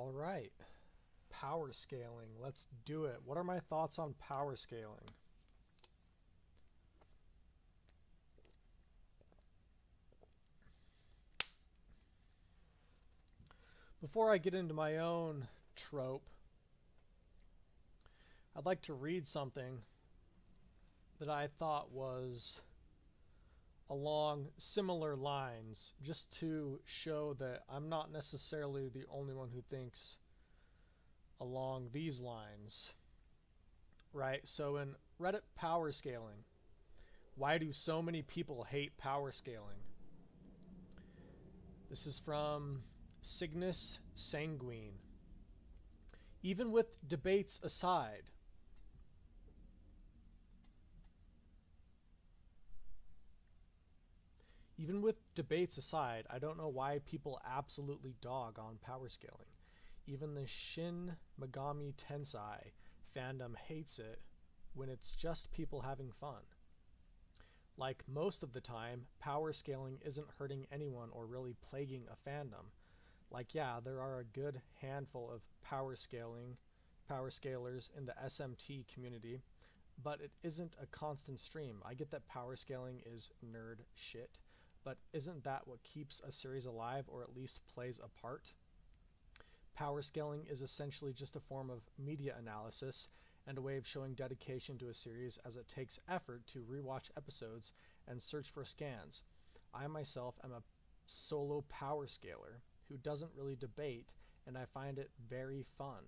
All right, power scaling. Let's do it. What are my thoughts on power scaling? Before I get into my own trope, I'd like to read something that I thought was along similar lines, just to show that I'm not necessarily the only one who thinks along these lines. Right? So in Reddit power scaling, why do so many people hate power scaling? This is from Cygnus Sanguine. Even with debates aside, I don't know why people absolutely dog on power scaling. Even the Shin Megami Tensei fandom hates it when it's just people having fun. Like most of the time, power scaling isn't hurting anyone or really plaguing a fandom. Like, yeah, there are a good handful of power scalers in the SMT community, but it isn't a constant stream. I get that power scaling is nerd shit, but isn't that what keeps a series alive or at least plays a part? Power scaling is essentially just a form of media analysis and a way of showing dedication to a series, as it takes effort to rewatch episodes and search for scans. I myself am a solo power scaler who doesn't really debate, and I find it very fun.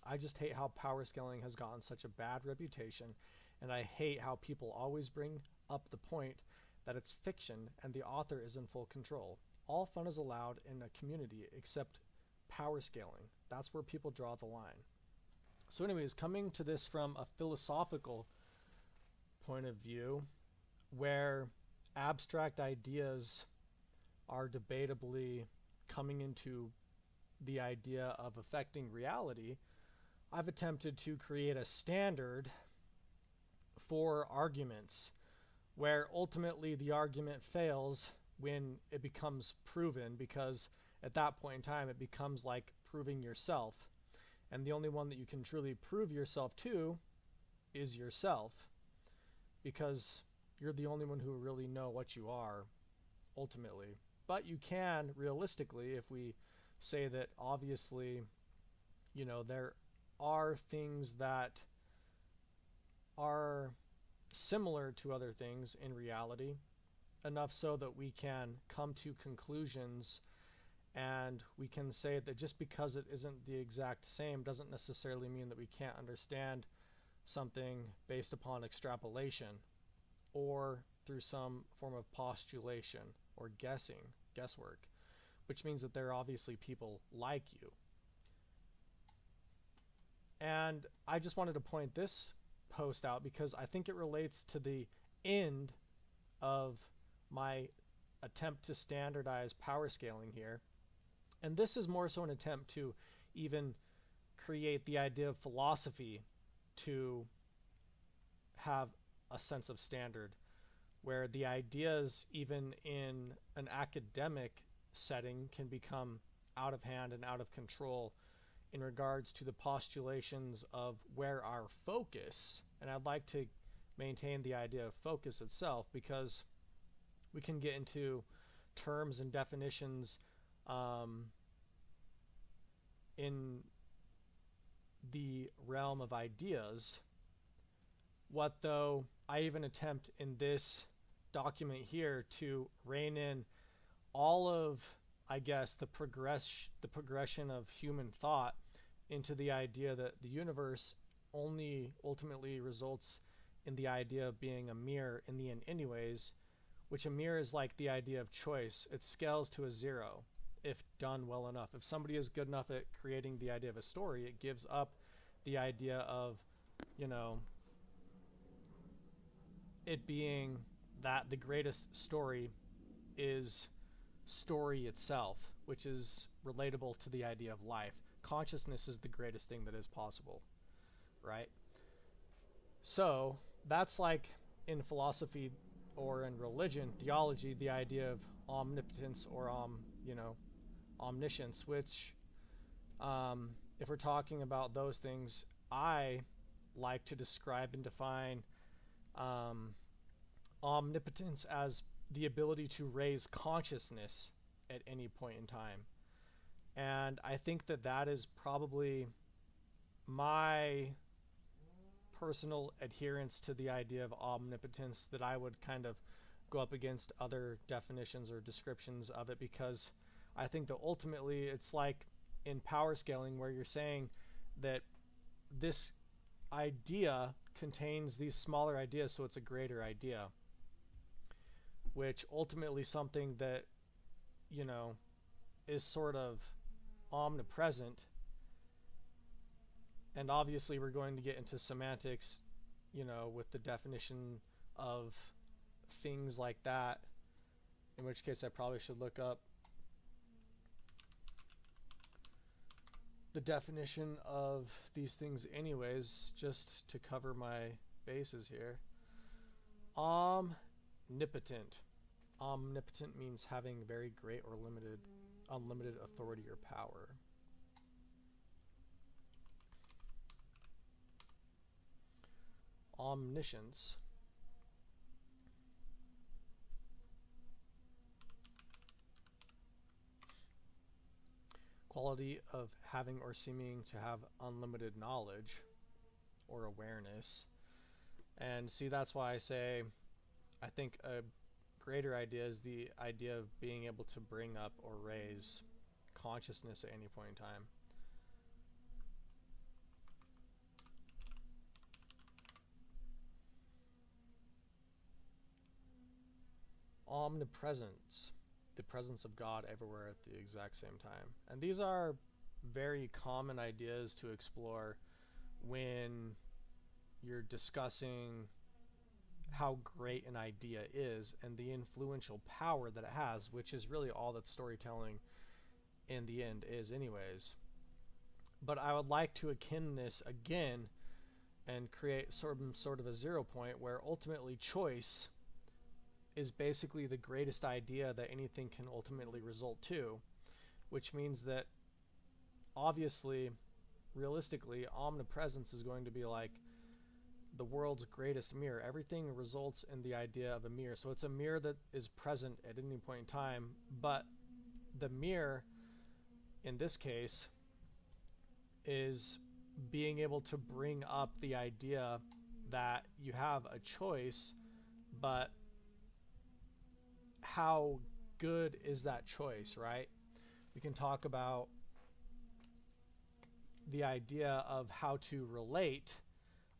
I just hate how power scaling has gotten such a bad reputation, and I hate how people always bring up the point that it's fiction and the author is in full control. All fun is allowed in a community except power scaling. That's where people draw the line. So, anyways, coming to this from a philosophical point of view, where abstract ideas are debatably coming into the idea of affecting reality, I've attempted to create a standard for arguments where ultimately the argument fails when it becomes proven, because at that point in time it becomes like proving yourself. And the only one that you can truly prove yourself to is yourself, because you're the only one who really know what you are ultimately. But you can realistically, if we say that obviously, there are things that are similar to other things in reality, enough so that we can come to conclusions, and we can say that just because it isn't the exact same doesn't necessarily mean that we can't understand something based upon extrapolation or through some form of postulation or guesswork, which means that there are obviously people like you. And I just wanted to point this post out because I think it relates to the end of my attempt to standardize power scaling here. And this is more so an attempt to even create the idea of philosophy to have a sense of standard, where the ideas, even in an academic setting, can become out of hand and out of control in regards to the postulations of where our focus, and I'd like to maintain the idea of focus itself, because we can get into terms and definitions in the realm of ideas. What though I even attempt in this document here to rein in all of, I guess, the progression of human thought into the idea that the universe only ultimately results in the idea of being a mirror in the end anyways, which a mirror is like the idea of choice. It scales to a zero if done well enough. If somebody is good enough at creating the idea of a story, it gives up the idea of, it being that the greatest story is story itself, which is relatable to the idea of life. Consciousness is the greatest thing that is possible, right? So that's like in philosophy or in religion, theology, the idea of omnipotence or omniscience, which If we're talking about those things, I like to describe and define um, omnipotence as the ability to raise consciousness at any point in time. And I think that that is probably my personal adherence to the idea of omnipotence that I would kind of go up against other definitions or descriptions of it, because I think that ultimately it's like in power scaling where you're saying that this idea contains these smaller ideas, so it's a greater idea, which ultimately something that, you know, is sort of omnipresent. And obviously we're going to get into semantics, you know, with the definition of things like that, in which case I probably should look up the definition of these things anyways, just to cover my bases here. Omnipotent. Omnipotent means having very great or unlimited authority or power. Omniscience. Quality of having or seeming to have unlimited knowledge or awareness. And see, that's why I say I think a greater idea is the idea of being able to bring up or raise consciousness at any point in time. Omnipresence, the presence of God everywhere at the exact same time. And these are very common ideas to explore when you're discussing how great an idea is and the influential power that it has, which is really all that storytelling in the end is anyways. But I would like to akin this again and create sort of a 0 point where ultimately choice is basically the greatest idea that anything can ultimately result to, which means that obviously, realistically, omnipresence is going to be like the world's greatest mirror. Everything results in the idea of a mirror. So it's a mirror that is present at any point in time, but the mirror in this case is being able to bring up the idea that you have a choice, but how good is that choice, right? We can talk about the idea of how to relate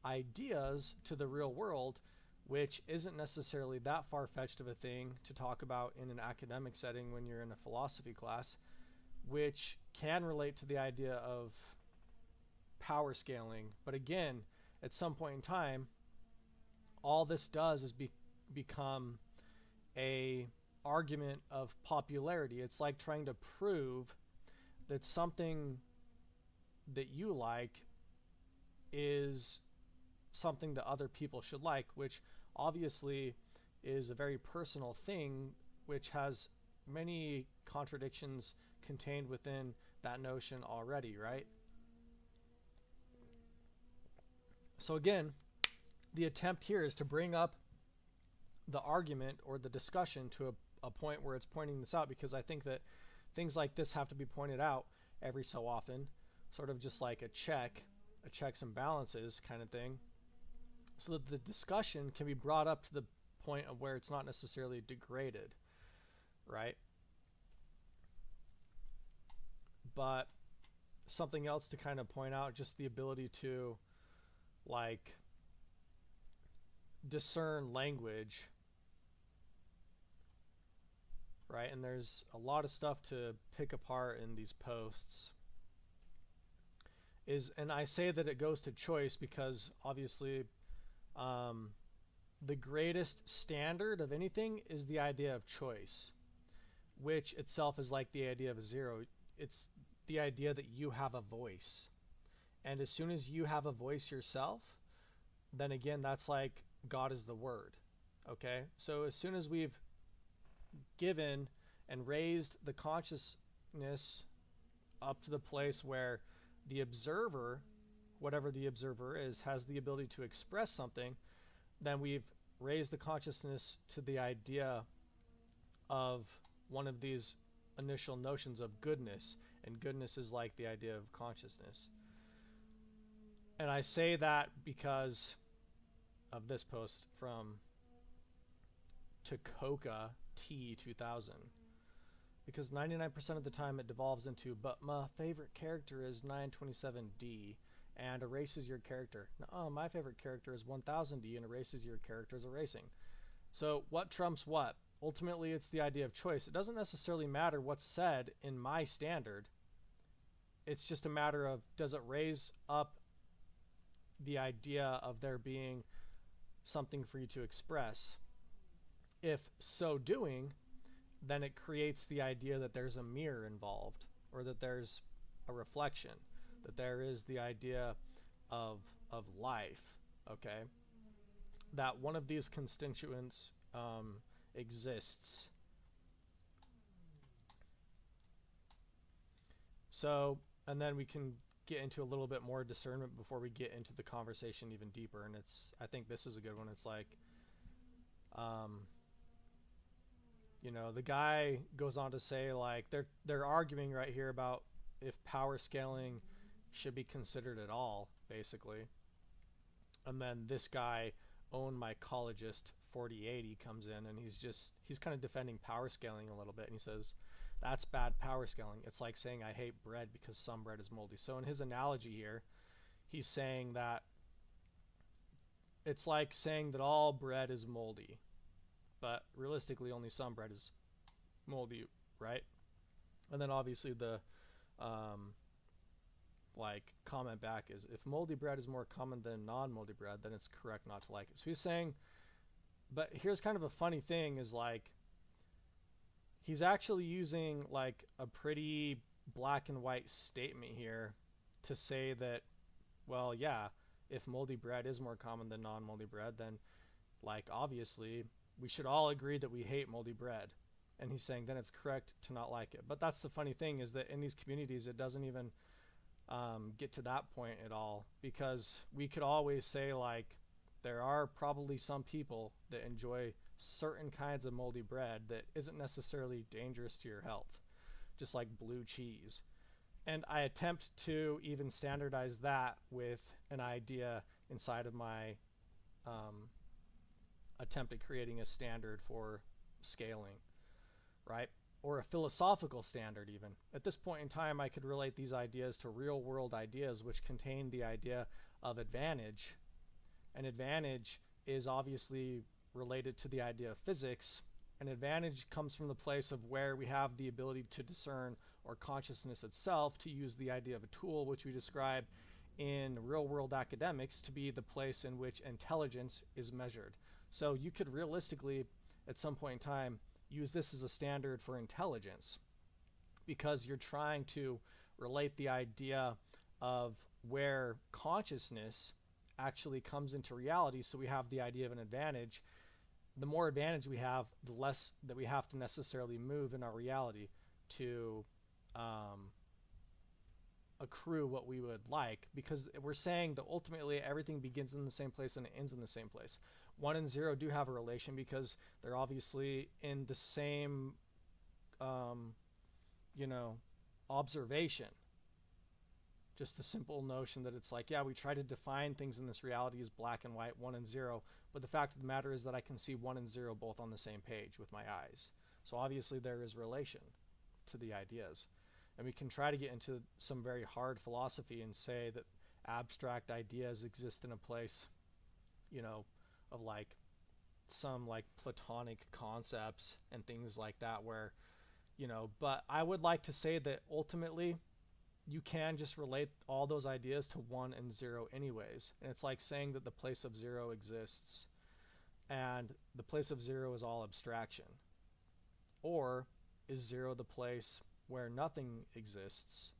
ideas to the real world, which isn't necessarily that far-fetched of a thing to talk about in an academic setting when you're in a philosophy class, which can relate to the idea of power scaling. But again, at some point in time, all this does is become a argument of popularity. It's like trying to prove that something that you like is something that other people should like, which obviously is a very personal thing, which has many contradictions contained within that notion already, right? So again, the attempt here is to bring up the argument or the discussion to a point where it's pointing this out, because I think that things like this have to be pointed out every so often, sort of just like a checks and balances kind of thing, so that the discussion can be brought up to the point of where it's not necessarily degraded, right? But something else to kind of point out, just the ability to like discern language, right? And there's a lot of stuff to pick apart in these posts. And I say that it goes to choice because obviously the greatest standard of anything is the idea of choice, which itself is like the idea of a 0. It's the idea that you have a voice. And as soon as you have a voice yourself, then again, that's like God is the Word. Okay? So as soon as we've given and raised the consciousness up to the place where the observer, whatever the observer is, has the ability to express something, then we've raised the consciousness to the idea of one of these initial notions of goodness, and goodness is like the idea of consciousness. And I say that because of this post from Takoka T2000, because 99% of the time it devolves into, but my favorite character is 927D and erases your character. No, my favorite character is 1000D and erases your character's erasing. So what trumps what? Ultimately, it's the idea of choice. It doesn't necessarily matter what's said in my standard. It's just a matter of, does it raise up the idea of there being something for you to express? If so doing, then it creates the idea that there's a mirror involved, or that there's a reflection, that there is the idea of life, okay? That one of these constituents exists. So, and then we can get into a little bit more discernment before we get into the conversation even deeper. And I think this is a good one. It's like, you know, the guy goes on to say, like, they're arguing right here about if power scaling should be considered at all, basically. And then this guy, Own Mycologist 4080, comes in, and he's kind of defending power scaling a little bit, and he says, that's bad power scaling. It's like saying I hate bread because some bread is moldy. So in his analogy here, he's saying that it's like saying that all bread is moldy, but realistically only some bread is moldy, right? And then obviously the like comment back is, if moldy bread is more common than non-moldy bread, then it's correct not to like it. So he's saying, but here's kind of a funny thing, is like, he's actually using like a pretty black and white statement here to say that, well, yeah, if moldy bread is more common than non-moldy bread, then like obviously we should all agree that we hate moldy bread. And he's saying then it's correct to not like it. But that's the funny thing, is that in these communities it doesn't even get to that point at all, because we could always say, like, there are probably some people that enjoy certain kinds of moldy bread that isn't necessarily dangerous to your health, just like blue cheese. And I attempt to even standardize that with an idea inside of my attempt at creating a standard for scaling, right? Or a philosophical standard even. At this point in time, I could relate these ideas to real world ideas, which contain the idea of advantage. And advantage is obviously related to the idea of physics. And advantage comes from the place of where we have the ability to discern, or consciousness itself, to use the idea of a tool, which we describe in real world academics to be the place in which intelligence is measured. So you could realistically, at some point in time, use this as a standard for intelligence, because you're trying to relate the idea of where consciousness actually comes into reality. So we have the idea of an advantage. The more advantage we have, the less that we have to necessarily move in our reality to accrue what we would like, because we're saying that ultimately everything begins in the same place and it ends in the same place. 1 and 0 do have a relation because they're obviously in the same you know, observation. Just the simple notion that it's like, yeah, we try to define things in this reality as black and white, 1 and 0, but the fact of the matter is that I can see 1 and 0 both on the same page with my eyes. So obviously there is relation to the ideas. And we can try to get into some very hard philosophy and say that abstract ideas exist in a place, you know, of like some like Platonic concepts and things like that, where, you know, but I would like to say that ultimately you can just relate all those ideas to 1 and 0 anyways. And it's like saying that the place of 0 exists and the place of 0 is all abstraction. Or is 0 the place where nothing exists,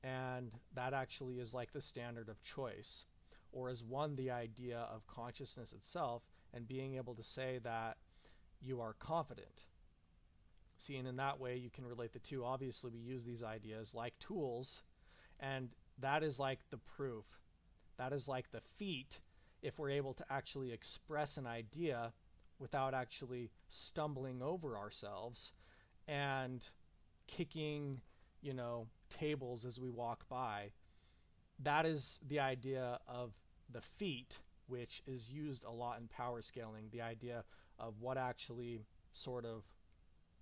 and that actually is like the standard of choice? Or is 1 the idea of consciousness itself and being able to say that you are confident? See, and in that way you can relate the two. Obviously we use these ideas like tools, and that is like the proof. That is like the feat if we're able to actually express an idea without actually stumbling over ourselves and kicking, tables as we walk by. That is the idea of the feat, which is used a lot in power scaling, the idea of what actually sort of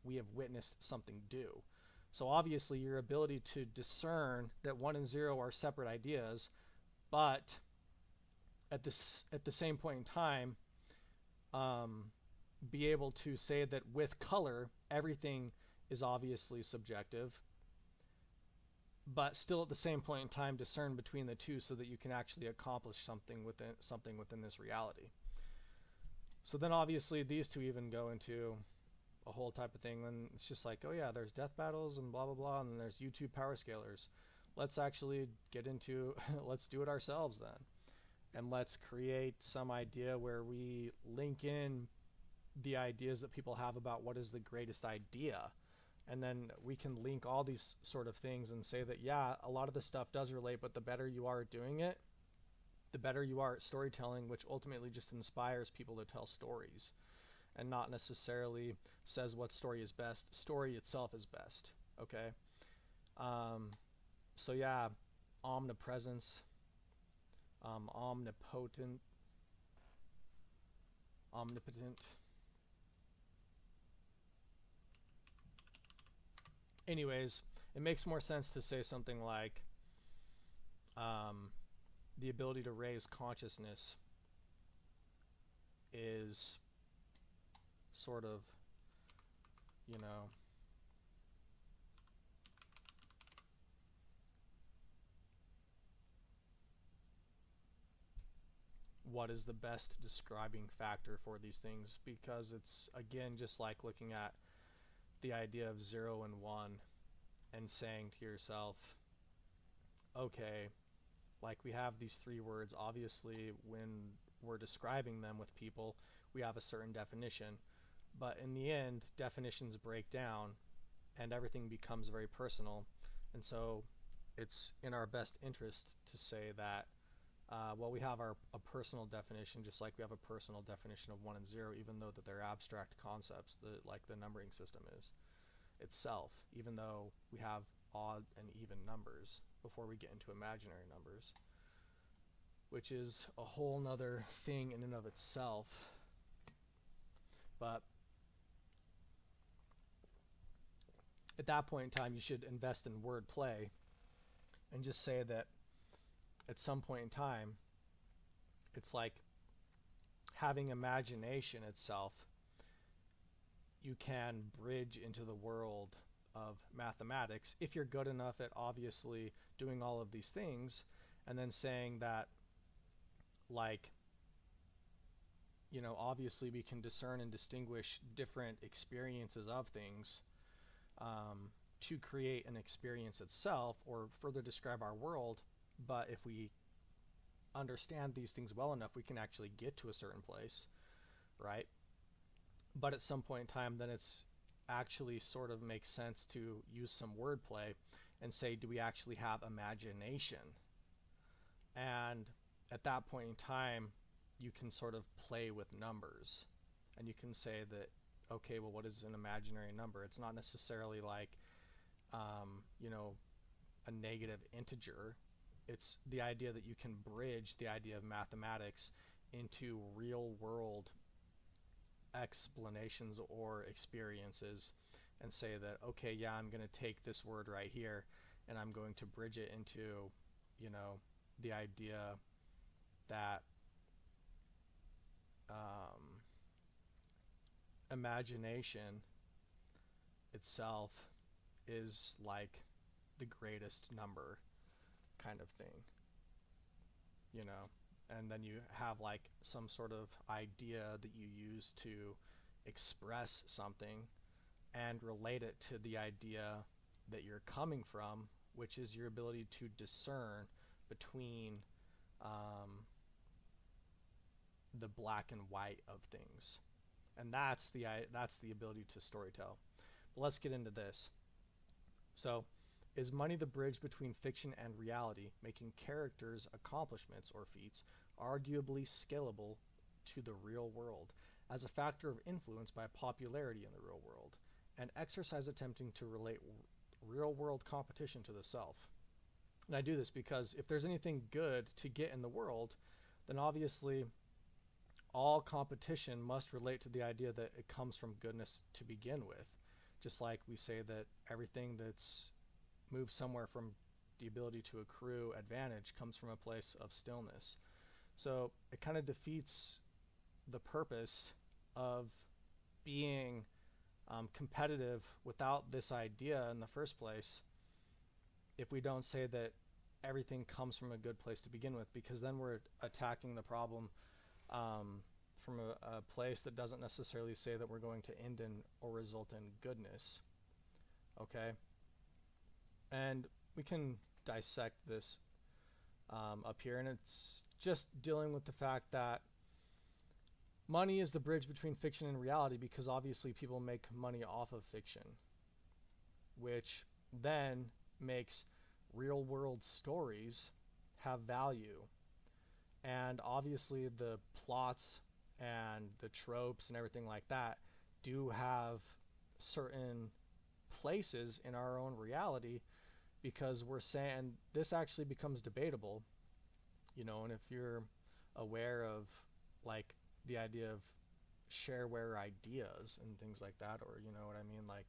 we have witnessed something do. So obviously your ability to discern that 1 and 0 are separate ideas, but at the same point in time, be able to say that with color everything is obviously subjective, but still at the same point in time discern between the two so that you can actually accomplish something within this reality. So then obviously these two even go into a whole type of thing, and it's just like, oh yeah, there's death battles and blah blah blah, and then there's YouTube power scalers. Let's actually get into let's do it ourselves then, and let's create some idea where we link in the ideas that people have about what is the greatest idea, and then we can link all these sort of things and say that yeah, a lot of this stuff does relate, but the better you are at doing it, the better you are at storytelling, which ultimately just inspires people to tell stories and not necessarily says what story is best. Story itself is best. Okay. So yeah, omnipresence, omnipotent, omnipotent. Anyways, it makes more sense to say something like the ability to raise consciousness is sort of, what is the best describing factor for these things, because it's again just like looking at the idea of 0 and 1 and saying to yourself, okay, like we have these three words, obviously when we're describing them with people we have a certain definition, but in the end definitions break down and everything becomes very personal, and so it's in our best interest to say that well, we have a personal definition, just like we have a personal definition of 1 and 0, even though that they're abstract concepts, like the numbering system is itself, even though we have odd and even numbers before we get into imaginary numbers, which is a whole nother thing in and of itself. But at that point in time, you should invest in wordplay and just say that at some point in time, it's like having imagination itself. You can bridge into the world of mathematics if you're good enough at obviously doing all of these things, and then saying that, like, obviously we can discern and distinguish different experiences of things to create an experience itself or further describe our world. But if we understand these things well enough, we can actually get to a certain place, right? But at some point in time, then it's actually sort of makes sense to use some wordplay and say, do we actually have imagination? And at that point in time, you can sort of play with numbers, and you can say that, okay, well, what is an imaginary number? It's not necessarily like a negative integer. It's the idea that you can bridge the idea of mathematics into real world explanations or experiences and say that, okay, yeah, I'm going to take this word right here and I'm going to bridge it into, the idea that imagination itself is like the greatest number kind of thing, and then you have like some sort of idea that you use to express something and relate it to the idea that you're coming from, which is your ability to discern between the black and white of things. And that's the ability to storytell. let's get into this. So, is money the bridge between fiction and reality, making characters' accomplishments or feats arguably scalable to the real world as a factor of influence by popularity in the real world, an exercise attempting to relate real world competition to the self? And I do this because if there's anything good to get in the world, then obviously all competition must relate to the idea that it comes from goodness to begin with. Just like we say that everything that's moved somewhere from the ability to accrue advantage comes from a place of stillness. So it kind of defeats the purpose of being competitive without this idea in the first place if we don't say that everything comes from a good place to begin with, because then we're attacking the problem from a place that doesn't necessarily say that we're going to end in or result in goodness. Okay? And we can dissect this up here, and it's just dealing with the fact that money is the bridge between fiction and reality, because obviously people make money off of fiction, which then makes real world stories have value. And obviously the plots and the tropes and everything like that do have certain places in our own reality, because we're saying this actually becomes debatable, and if you're aware of like the idea of shareware ideas and things like that, or you know what I mean, like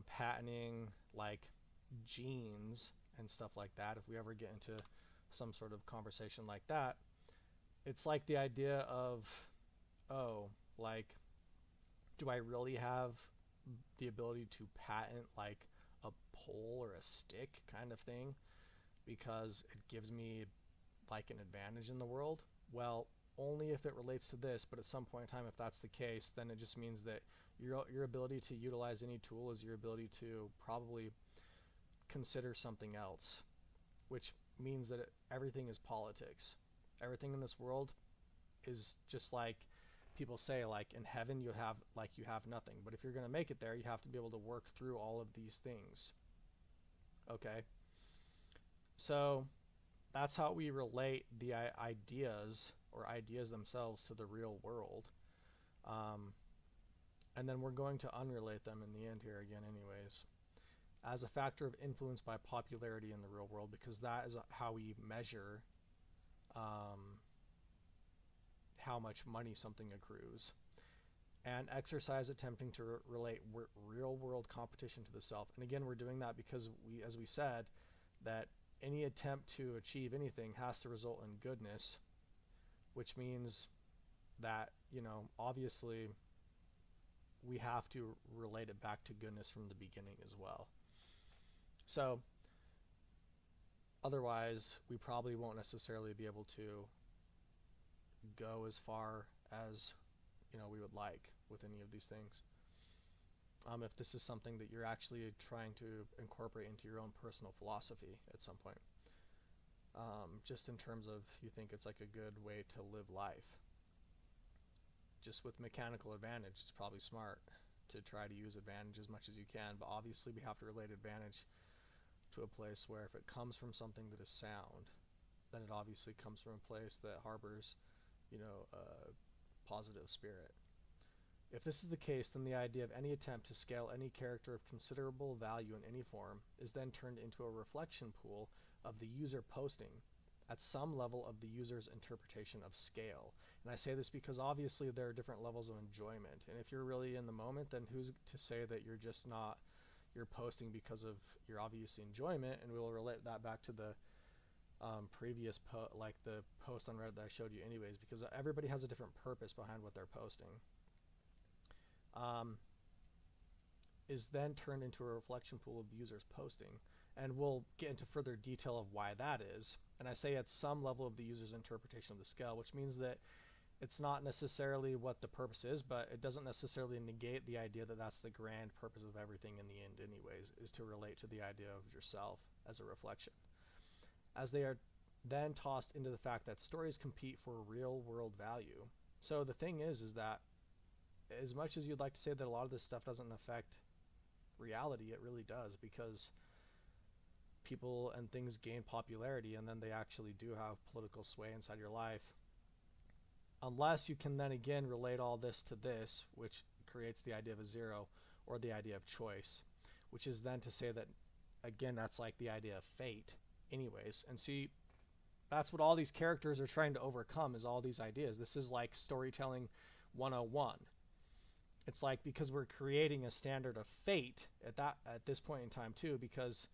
patenting like genes and stuff like that, if we ever get into some sort of conversation like that, it's like the idea of, oh, like, do I really have the ability to patent like a pole or a stick kind of thing because it gives me like an advantage in the world? Well, only if it relates to this, but at some point in time, if that's the case, then it just means that your ability to utilize any tool is your ability to probably consider something else, which means that everything is politics. Everything in this world is just like people say, like in heaven you have nothing, but if you're going to make it there, you have to be able to work through all of these things. Okay, so that's how we relate the ideas or ideas themselves to the real world, and then we're going to unrelate them in the end here again anyways, as a factor of influence by popularity in the real world, because that is how we measure how much money something accrues. And exercise attempting to relate real world competition to the self. And again, we're doing that because as we said, that any attempt to achieve anything has to result in goodness, which means that, obviously we have to relate it back to goodness from the beginning as well. So otherwise, we probably won't necessarily be able to go as far as we would like with any of these things. If this is something that you're actually trying to incorporate into your own personal philosophy at some point, just in terms of you think it's like a good way to live life. Just with mechanical advantage, it's probably smart to try to use advantage as much as you can, but obviously we have to relate advantage to a place where if it comes from something that is sound, then it obviously comes from a place that harbors, a positive spirit. If this is the case, then the idea of any attempt to scale any character of considerable value in any form is then turned into a reflection pool of the user posting at some level of the user's interpretation of scale. And I say this because obviously there are different levels of enjoyment, and if you're really in the moment, then who's to say that you're posting because of your obvious enjoyment? And we'll relate that back to the previous the post on Reddit that I showed you anyways, because everybody has a different purpose behind what they're posting. Is then turned into a reflection pool of the user's posting, and we'll get into further detail of why that is. And I say at some level of the user's interpretation of the scale, which means that it's not necessarily what the purpose is, but it doesn't necessarily negate the idea that that's the grand purpose of everything in the end anyways, is to relate to the idea of yourself as a reflection. As they are then tossed into the fact that stories compete for real world value. So the thing is that as much as you'd like to say that a lot of this stuff doesn't affect reality. It really does, because people and things gain popularity and then they actually do have political sway inside your life. Unless you can then again relate all this to this, which creates the idea of a zero, or the idea of choice, which is then to say that, again, that's like the idea of fate anyways. And see, that's what all these characters are trying to overcome, is all these ideas. This is like storytelling 101. It's like, because we're creating a standard of fate at this point in time too, because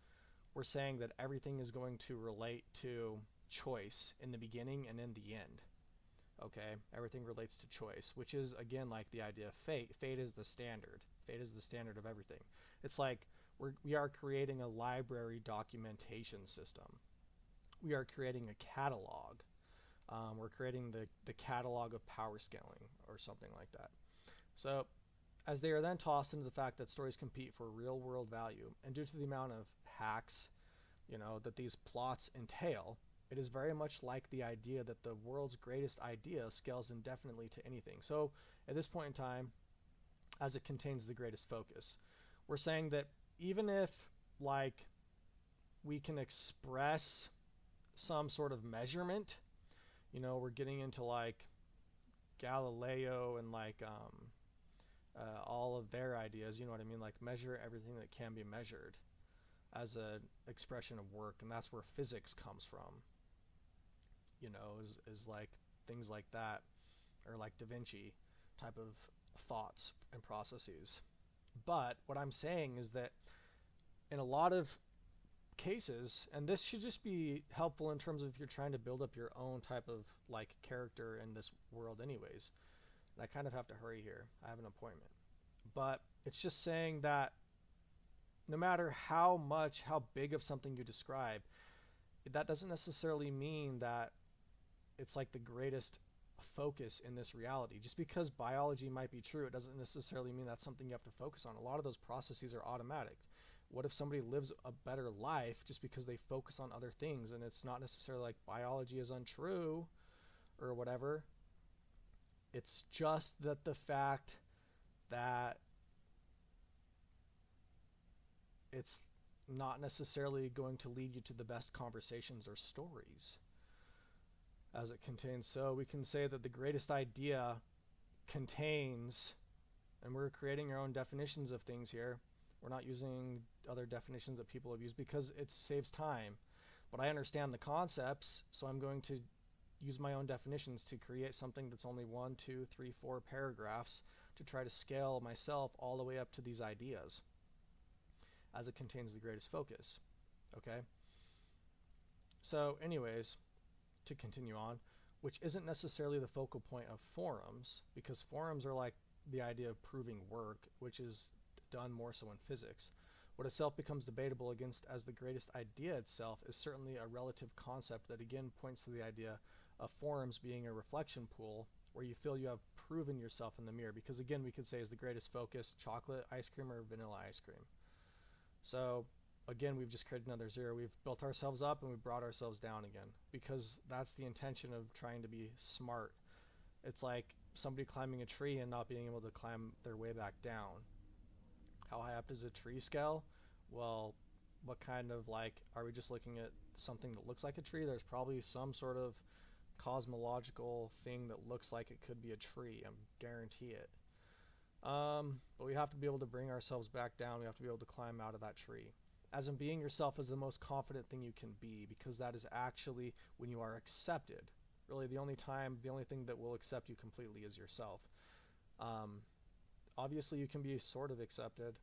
we're saying that everything is going to relate to choice in the beginning and in the end. Okay, everything relates to choice, which is again like the idea of fate. Fate is the standard. Fate is the standard of everything. It's like we are creating a library documentation system. We are creating a catalog. We're creating the catalog of power scaling, or something like that. So as they are then tossed into the fact that stories compete for real world value, and due to the amount of hacks, that these plots entail, it is very much like the idea that the world's greatest idea scales indefinitely to anything. So at this point in time, as it contains the greatest focus, we're saying that even if like we can express some sort of measurement, we're getting into like Galileo and like all of their ideas, you know what I mean, like measure everything that can be measured as an expression of work, and that's where physics comes from, is like things like that, or like Da Vinci type of thoughts and processes. But what I'm saying is that in a lot of cases, and this should just be helpful in terms of if you're trying to build up your own type of like character in this world anyways, and I kind of have to hurry here, I have an appointment, but it's just saying that no matter how big of something you describe, that doesn't necessarily mean that it's like the greatest focus in this reality. Just because biology might be true, it doesn't necessarily mean that's something you have to focus on. A lot of those processes are automatic. What if somebody lives a better life just because they focus on other things, and it's not necessarily like biology is untrue or whatever. It's just that the fact that it's not necessarily going to lead you to the best conversations or stories as it contains. So we can say that the greatest idea contains, and we're creating our own definitions of things here. We're not using other definitions that people have used because it saves time. But I understand the concepts, so I'm going to use my own definitions to create something that's only 1, 2, 3, 4 paragraphs to try to scale myself all the way up to these ideas as it contains the greatest focus. Okay? So anyways, to continue on, which isn't necessarily the focal point of forums, because forums are like the idea of proving work, which is done more so in physics. What itself becomes debatable against as the greatest idea itself is certainly a relative concept that again points to the idea of forums being a reflection pool where you feel you have proven yourself in the mirror, because again we could say is the greatest focus chocolate ice cream or vanilla ice cream. So again, we've just created another zero. We've built ourselves up and we've brought ourselves down again, because that's the intention of trying to be smart. It's like somebody climbing a tree and not being able to climb their way back down. How high up does a tree scale? Well, what kind of like, are we just looking at something that looks like a tree? There's probably some sort of cosmological thing that looks like it could be a tree, I guarantee it. But we have to be able to bring ourselves back down. We have to be able to climb out of that tree. As in, being yourself is the most confident thing you can be, because that is actually when you are accepted. Really, the only thing that will accept you completely is yourself. Obviously, you can be sort of accepted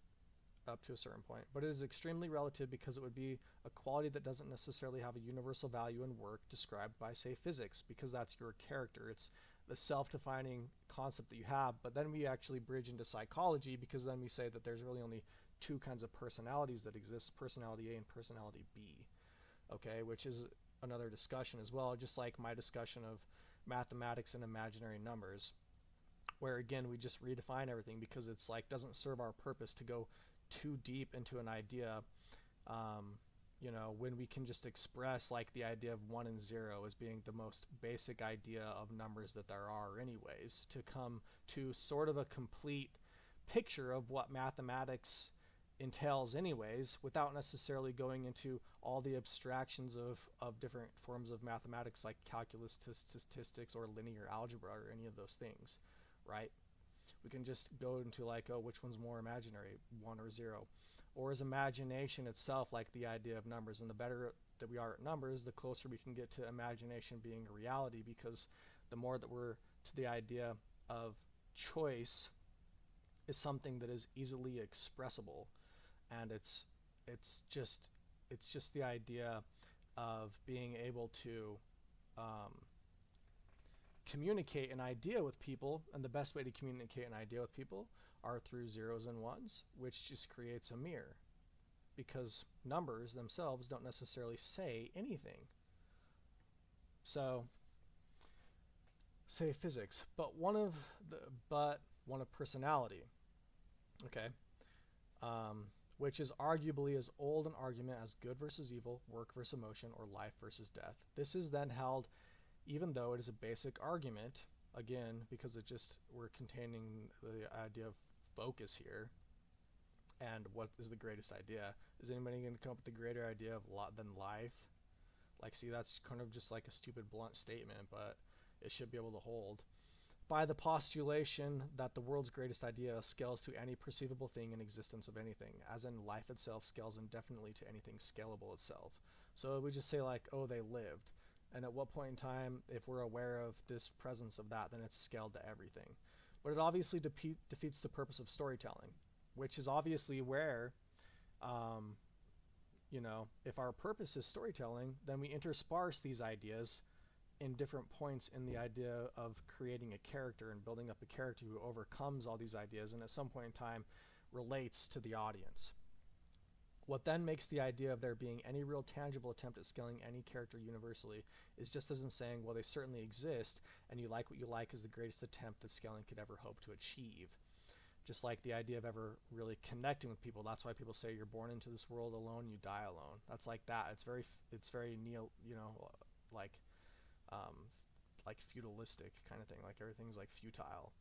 up to a certain point, but it is extremely relative, because it would be a quality that doesn't necessarily have a universal value in work described by, say, physics, because that's your character. It's the self-defining concept that you have. But then we actually bridge into psychology, because then we say that there's really only two kinds of personalities that exist, personality A and personality B, okay, which is another discussion as well, just like my discussion of mathematics and imaginary numbers, where again we just redefine everything, because it's like doesn't serve our purpose to go too deep into an idea, when we can just express like the idea of 1 and 0 as being the most basic idea of numbers that there are anyways, to come to sort of a complete picture of what mathematics entails anyways, without necessarily going into all the abstractions of different forms of mathematics like calculus to statistics or linear algebra or any of those things, right? We can just go into like, oh, which one's more imaginary, 1 or 0? Or is imagination itself like the idea of numbers? And the better that we are at numbers, the closer we can get to imagination being a reality, because the more that we're to the idea of choice is something that is easily expressible, and it's just the idea of being able to um, communicate an idea with people, and the best way to communicate an idea with people are through zeros and ones, which just creates a mirror, because numbers themselves don't necessarily say anything. So say physics, but one of personality, okay, which is arguably as old an argument as good versus evil, work versus emotion, or life versus death. This is then held, even though it is a basic argument, again, because we're containing the idea of focus here, and what is the greatest idea. Is anybody going to come up with a greater idea of than life? Like, see, that's kind of just like a stupid blunt statement, but it should be able to hold. By the postulation that the world's greatest idea scales to any perceivable thing in existence of anything, as in life itself scales indefinitely to anything scalable itself. So we just say like, oh, they lived. And at what point in time, if we're aware of this presence of that, then it's scaled to everything. But it obviously defeats the purpose of storytelling, which is obviously where, if our purpose is storytelling, then we intersperse these ideas in different points in the idea of creating a character and building up a character who overcomes all these ideas and at some point in time relates to the audience. What then makes the idea of there being any real tangible attempt at scaling any character universally is just as in saying, well, they certainly exist, and you like what you like is the greatest attempt that scaling could ever hope to achieve. Just like the idea of ever really connecting with people. That's why people say you're born into this world alone, you die alone. That's like that. It's very like like feudalistic kind of thing, like everything's like futile.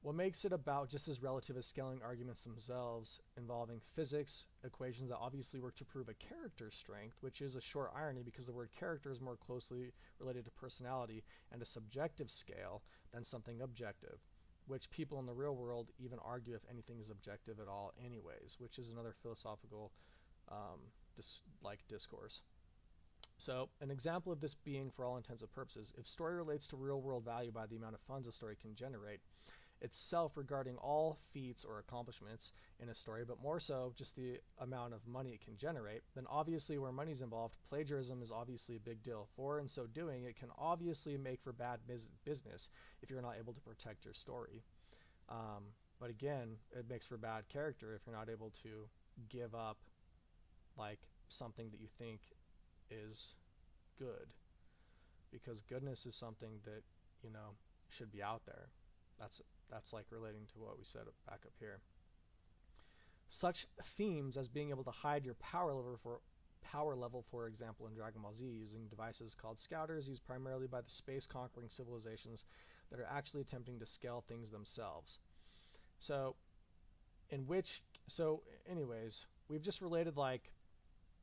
What makes it about just as relative as scaling arguments themselves involving physics, equations that obviously work to prove a character's strength, which is a short irony because the word character is more closely related to personality and a subjective scale than something objective, which people in the real world even argue if anything is objective at all anyways, which is another philosophical discourse. So an example of this being, for all intents and purposes, if story relates to real world value by the amount of funds a story can generate, itself regarding all feats or accomplishments in a story, but more so just the amount of money it can generate, then obviously where money's involved, plagiarism is obviously a big deal. For in so doing, it can obviously make for bad business if you're not able to protect your story. But again, it makes for bad character if you're not able to give up like something that you think is good, because goodness is something that should be out there. That's like relating to what we said back up here. Such themes as being able to hide your power level, for example, in Dragon Ball Z, using devices called scouters used primarily by the space conquering civilizations that are actually attempting to scale things themselves. So anyways, we've just related like,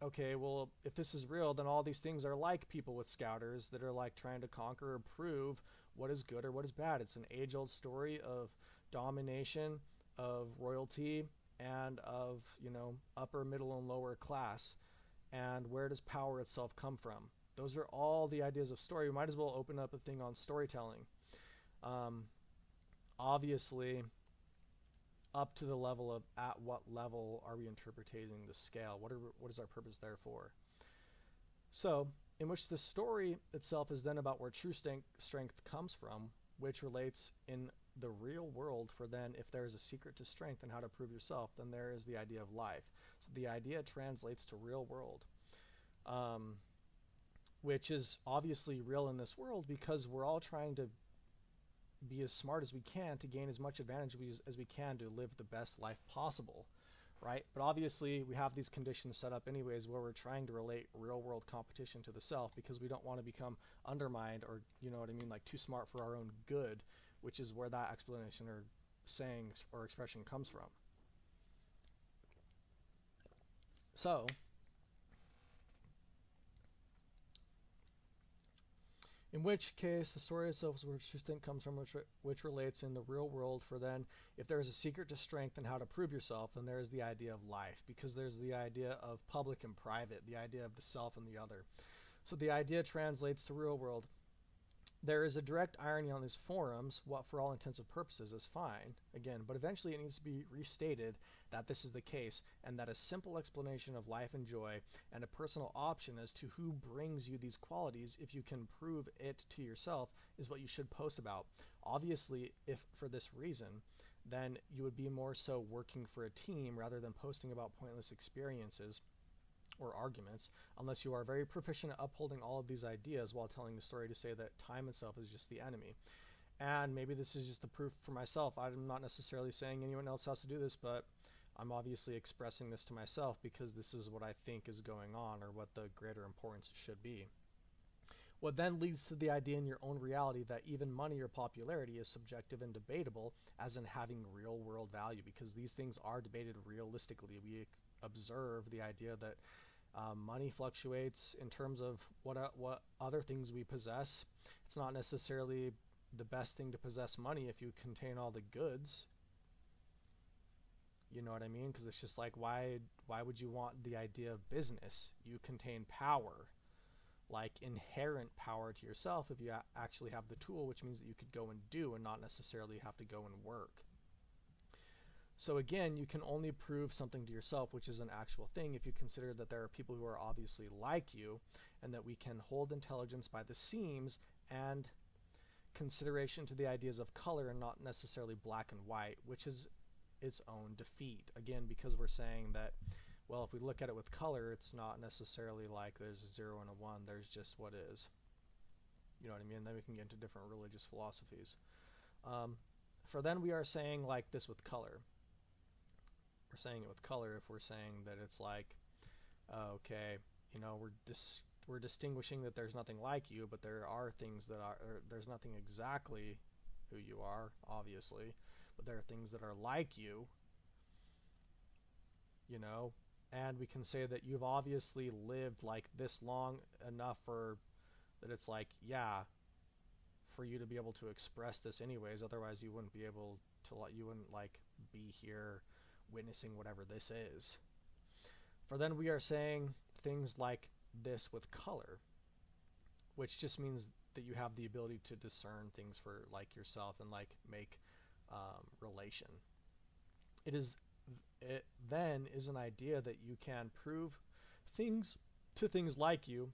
okay, well, if this is real, then all these things are like people with scouters that are like trying to conquer or prove what is good or what is bad. It's an age-old story of domination, of royalty, and of, upper, middle, and lower class. And where does power itself come from? Those are all the ideas of story. We might as well open up a thing on storytelling. Obviously, up to the level of at what level are we interpreting the scale? What is our purpose there for? So, in which the story itself is then about where true strength comes from, which relates in the real world. For then, if there is a secret to strength and how to prove yourself, then there is the idea of life. So the idea translates to real world, which is obviously real in this world because we're all trying to be as smart as we can to gain as much advantage as we can to live the best life possible, right? But obviously we have these conditions set up anyways where we're trying to relate real world competition to the self because we don't want to become undermined or, like too smart for our own good, which is where that explanation or saying or expression comes from. So, in which case the story itself is where instinct comes from, which relates in the real world. For then, if there is a secret to strength and how to prove yourself, then there is the idea of life, because there's the idea of public and private, the idea of the self and the other. So the idea translates to real world. There is a direct irony on these forums, what for all intents and purposes is fine, again, but eventually it needs to be restated that this is the case, and that a simple explanation of life and joy and a personal option as to who brings you these qualities, if you can prove it to yourself, is what you should post about. Obviously, if for this reason, then you would be more so working for a team rather than posting about pointless experiences or arguments, unless you are very proficient at upholding all of these ideas while telling the story to say that time itself is just the enemy. And maybe this is just a proof for myself. I'm not necessarily saying anyone else has to do this, but I'm obviously expressing this to myself because this is what I think is going on, or what the greater importance should be. What then leads to the idea in your own reality that even money or popularity is subjective and debatable, as in having real world value, because these things are debated realistically. We observe the idea that money fluctuates in terms of what other things we possess. It's not necessarily the best thing to possess money if you contain all the goods. You know what I mean? Because it's just like, why would you want the idea of business? You contain power, like inherent power to yourself, if you actually have the tool, which means that you could go and do and not necessarily have to go and work. So again, you can only prove something to yourself, which is an actual thing, if you consider that there are people who are obviously like you, and that we can hold intelligence by the seams, and consideration to the ideas of color and not necessarily black and white, which is its own defeat. Again, because we're saying that, well, if we look at it with color, it's not necessarily like there's a 0 and a 1, there's just what is. You know what I mean? Then we can get into different religious philosophies. For then we are saying like this with color. We're saying it with color if we're saying that it's like, okay, you know, we're distinguishing that there's nothing like you, but there are things that are, there's nothing exactly who you are, obviously, but there are things that are like you, you know, and we can say that you've obviously lived like this long enough for that it's like, yeah, for you to be able to express this anyways, otherwise you wouldn't be able to, you wouldn't like be here witnessing whatever this is. For then we are saying things like this with color, which just means that you have the ability to discern things for like yourself and like make relation. It then is an idea that you can prove things to things like you,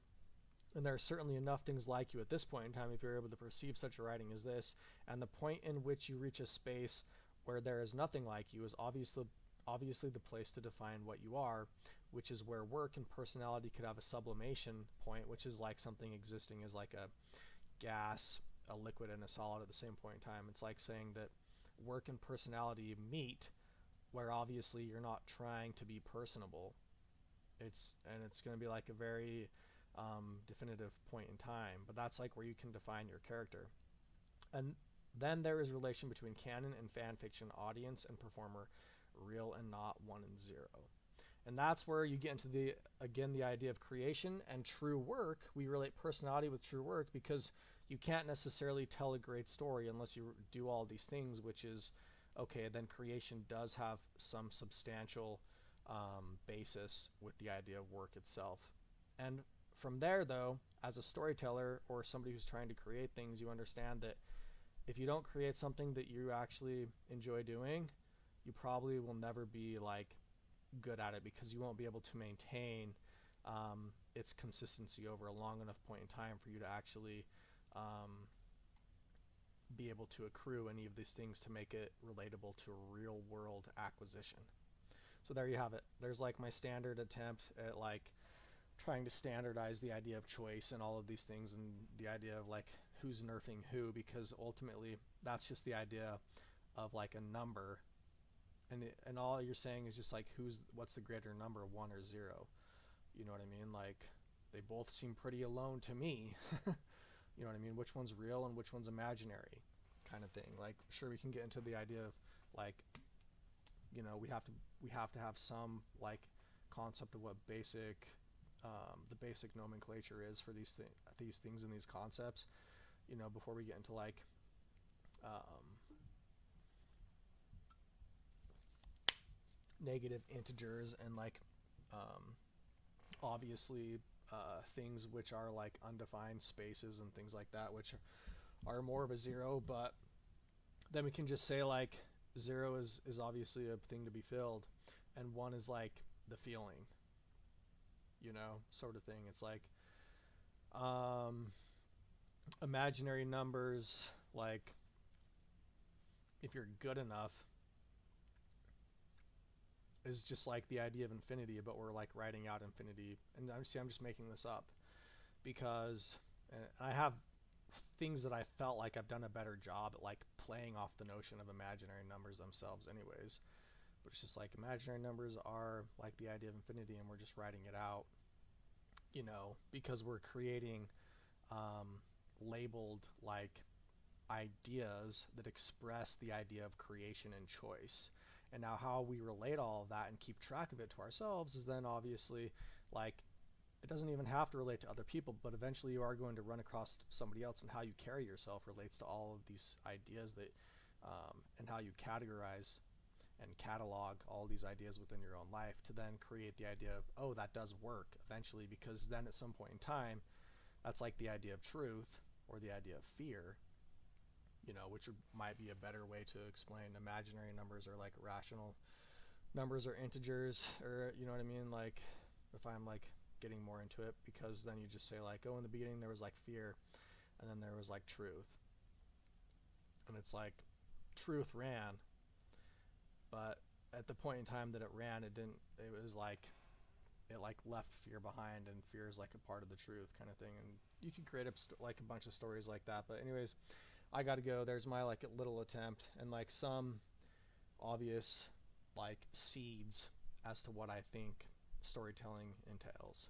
and there are certainly enough things like you at this point in time if you're able to perceive such a writing as this, and the point in which you reach a space where there is nothing like you is obviously the place to define what you are, which is where work and personality could have a sublimation point, which is like something existing as like a gas, a liquid, and a solid at the same point in time. It's like saying that work and personality meet, where obviously you're not trying to be personable. It's going to be like a very definitive point in time, but that's like where you can define your character. And then there is relation between canon and fan fiction, audience and performer, real and not, 1 and 0. And that's where you get into the idea of creation and true work. We relate personality with true work because you can't necessarily tell a great story unless you do all these things, which is, okay, then creation does have some substantial basis with the idea of work itself. And from there, though, as a storyteller or somebody who's trying to create things, you understand that if you don't create something that you actually enjoy doing, you probably will never be like good at it, because you won't be able to maintain its consistency over a long enough point in time for you to actually be able to accrue any of these things to make it relatable to a real world acquisition. So there you have it. There's like my standard attempt at like trying to standardize the idea of choice and all of these things, and the idea of like who's nerfing who, because ultimately that's just the idea of like a number, and all you're saying is just like what's the greater number, 1 or 0. You know what I mean? Like they both seem pretty alone to me. You know what I mean? Which one's real and which one's imaginary, kind of thing. Like sure, we can get into the idea of like, you know, we have to have some like concept of what basic the basic nomenclature is for these things and these concepts, you know, before we get into like negative integers and like obviously things which are like undefined spaces and things like that, which are more of a zero. But then we can just say like 0 is obviously a thing to be filled, and 1 is like the feeling, you know, sort of thing. It's like imaginary numbers, like if you're good enough, is just like the idea of infinity, but we're like writing out infinity. And I'm just making this up because I have things that I felt like I've done a better job at like playing off the notion of imaginary numbers themselves anyways. But it's just like imaginary numbers are like the idea of infinity, and we're just writing it out, you know, because we're creating labeled like ideas that express the idea of creation and choice. And now how we relate all of that and keep track of it to ourselves is then obviously like it doesn't even have to relate to other people, but eventually you are going to run across somebody else, and how you carry yourself relates to all of these ideas that and how you categorize and catalog all these ideas within your own life to then create the idea of, oh, that does work eventually, because then at some point in time that's like the idea of truth or the idea of fear, you know, which might be a better way to explain imaginary numbers or like rational numbers or integers, or you know what I mean, like if I'm like getting more into it, because then you just say like, oh, in the beginning there was like fear, and then there was like truth, and it's like truth ran, but at the point in time that it ran, it was like it like left fear behind, and fear is like a part of the truth kind of thing. And you can create up like a bunch of stories like that. But anyways, I gotta go. There's my like little attempt, and like some obvious like seeds as to what I think storytelling entails.